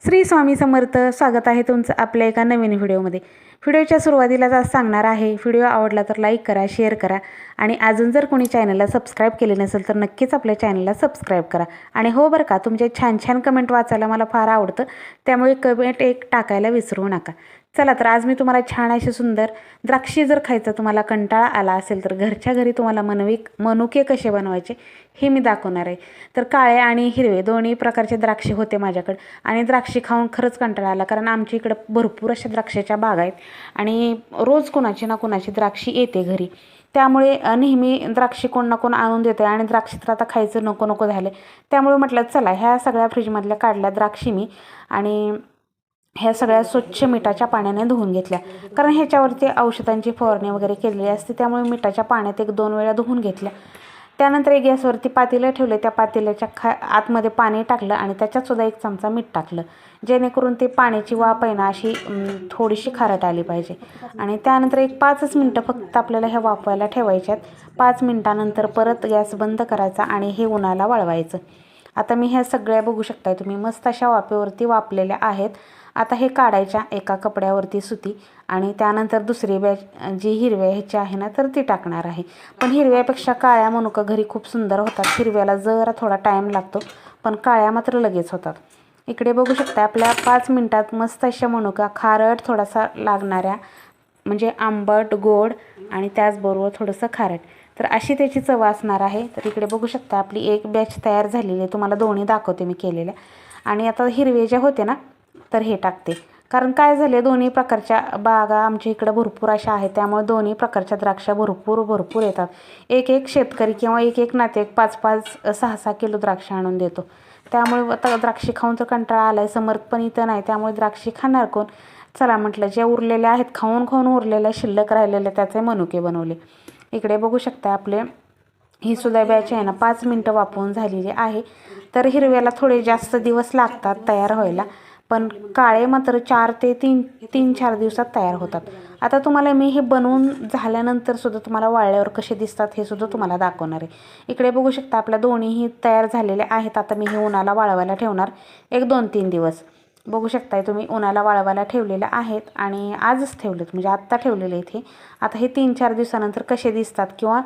श्री स्वामी समर्थ. स्वागत आहे तुमचं आपल्या एका नवीन व्हिडिओमध्ये. व्हिडिओच्या सुरुवातीलाच आज सांगणार आहे, व्हिडिओ आवडला तर लाईक करा, शेअर करा आणि अजून जर कोणी चॅनलला सबस्क्राईब केले नसेल तर नक्कीच आपल्या चॅनलला सबस्क्राईब करा. आणि हो बरं का, तुमचे छान छान कमेंट वाचायला मला फार आवडतं, त्यामुळे कमेंट एक टाकायला विसरू नका. चला तर आज मी तुम्हाला छान असे सुंदर द्राक्षे जर खायचं तुम्हाला कंटाळा आला असेल तर घरच्या घरी तुम्हाला मनुके कसे बनवायचे हे मी दाखवणार आहे. तर काळे आणि हिरवे दोन्ही प्रकारचे द्राक्षे होते माझ्याकडे आणि द्राक्षे खाऊन खरंच कंटाळा आला, कारण आमच्या इकडं भरपूर अशा द्राक्षाच्या बागा आहेत आणि रोज कोणाची ना कोणाची द्राक्षी येते घरी. त्यामुळे नेहमी द्राक्षे कोण ना कोण आणून देते आणि द्राक्षे तर आता खायचं नको नको झाले. त्यामुळे म्हटलं चला ह्या सगळ्या फ्रीजमधल्या काढल्या द्राक्षी मी आणि ह्या सगळ्या स्वच्छ मिठाच्या पाण्याने धुवून घेतल्या, कारण ह्याच्यावरती औषधांची फवारणी वगैरे केलेली असते. त्यामुळे मिठाच्या पाण्यात 1-2 वेळा धुवून घेतल्या. त्यानंतर एक गॅसवरती पातेलं ठेवलं, त्या पातेल्याच्या आतमध्ये पाणी टाकलं आणि त्याच्यातसुद्धा 1 चमचा मीठ टाकलं, जेणेकरून ते पाण्याची वाफ आहे ना अशी थोडीशी खारट आली पाहिजे. आणि त्यानंतर 5 मिनटं फक्त आपल्याला ह्या वाफवायला ठेवायच्यात. 5 मिनटानंतर परत गॅस बंद करायचा आणि हे उन्हाला वाळवायचं. आता मी ह्या सगळ्या बघू शकताय तुम्ही मस्त अशा वाफेवरती वाफलेल्या आहेत. आता हे काढायच्या एका कपड्यावरती सुती आणि त्यानंतर दुसरी बॅच जी हिरव्या ह्याची आहे ना तर ती टाकणार आहे. पण हिरव्यापेक्षा काळ्या मनुका घरी खूप सुंदर होतात. हिरव्याला जरा थोडा टाईम लागतो, पण काळ्या मात्र लगेच होतात. इकडे बघू शकता आपल्या 5 मिनटात मस्त अशा मनुका खारट थोडासा लागणाऱ्या, म्हणजे आंबट गोड आणि त्याचबरोबर थोडंसं खारट, तर अशी त्याची चव असणार आहे. तर इकडे बघू शकता आपली एक बॅच तयार झालेली आहे. तुम्हाला दोन्ही दाखवते मी केलेल्या. आणि आता हिरवे जे होते ना तर हे टाकते, कारण काय झाले दोन्ही प्रकारच्या बागा आमच्या इकडं भरपूर अशा आहेत, त्यामुळे दोन्ही प्रकारच्या द्राक्षा भरपूर येतात. एक शेतकरी किंवा एक नातेवाईक 5-5, 6-6 किलो द्राक्ष आणून देतो. त्यामुळे आता द्राक्षे खाऊन तर कंटाळा आला आहे. समर्थ पण इथं नाही, त्यामुळे द्राक्षे खाणार कोण. चला म्हटलं जे उरलेले आहेत खाऊन उरलेल्या शिल्लक राहिलेले त्याचे मनुके बनवले. इकडे बघू शकता आपले ही सुद्धा बॅच आहे ना 5 मिनटं वापरून झालेली आहे. तर हिरव्याला थोडे जास्त दिवस लागतात तयार व्हायला, पण काळे मात्र 4 ते 3-4 दिवसात तयार होतात. आता तुम्हाला मी हे बनवून झाल्यानंतर सुद्धा तुम्हाला वाळल्यावर कसे दिसतात हे सुद्धा तुम्हाला दाखवणार आहे. इकडे बघू शकता आपल्या दोन्हीही तयार झालेले आहेत. आता मी हे उन्हाला वाळवायला ठेवणार 1-2-3 दिवस. बघू शकताय तुम्ही उन्हाला वाळवायला ठेवलेले आहेत आणि आजच ठेवलेत, म्हणजे आत्ता ठेवलेले आहेत हे. आता हे 3-4 दिवसानंतर कसे दिसतात किंवा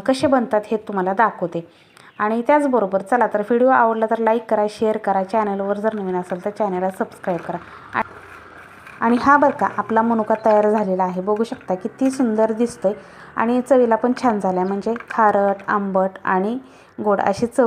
कसे बनतात हे तुम्हाला दाखवते. आणि त्याचबरोबर चला तर व्हिडिओ आवडला तर लाईक करा, शेअर करा, चॅनलवर जर नवीन असेल तर चॅनलला सबस्क्राईब करा. आणि हा बरं का आपला मनुका तयार झालेला आहे. बघू शकता किती सुंदर दिसतोय आणि चवीला पण छान झाला आहे, म्हणजे खारट आंबट आणि गोड अशी चव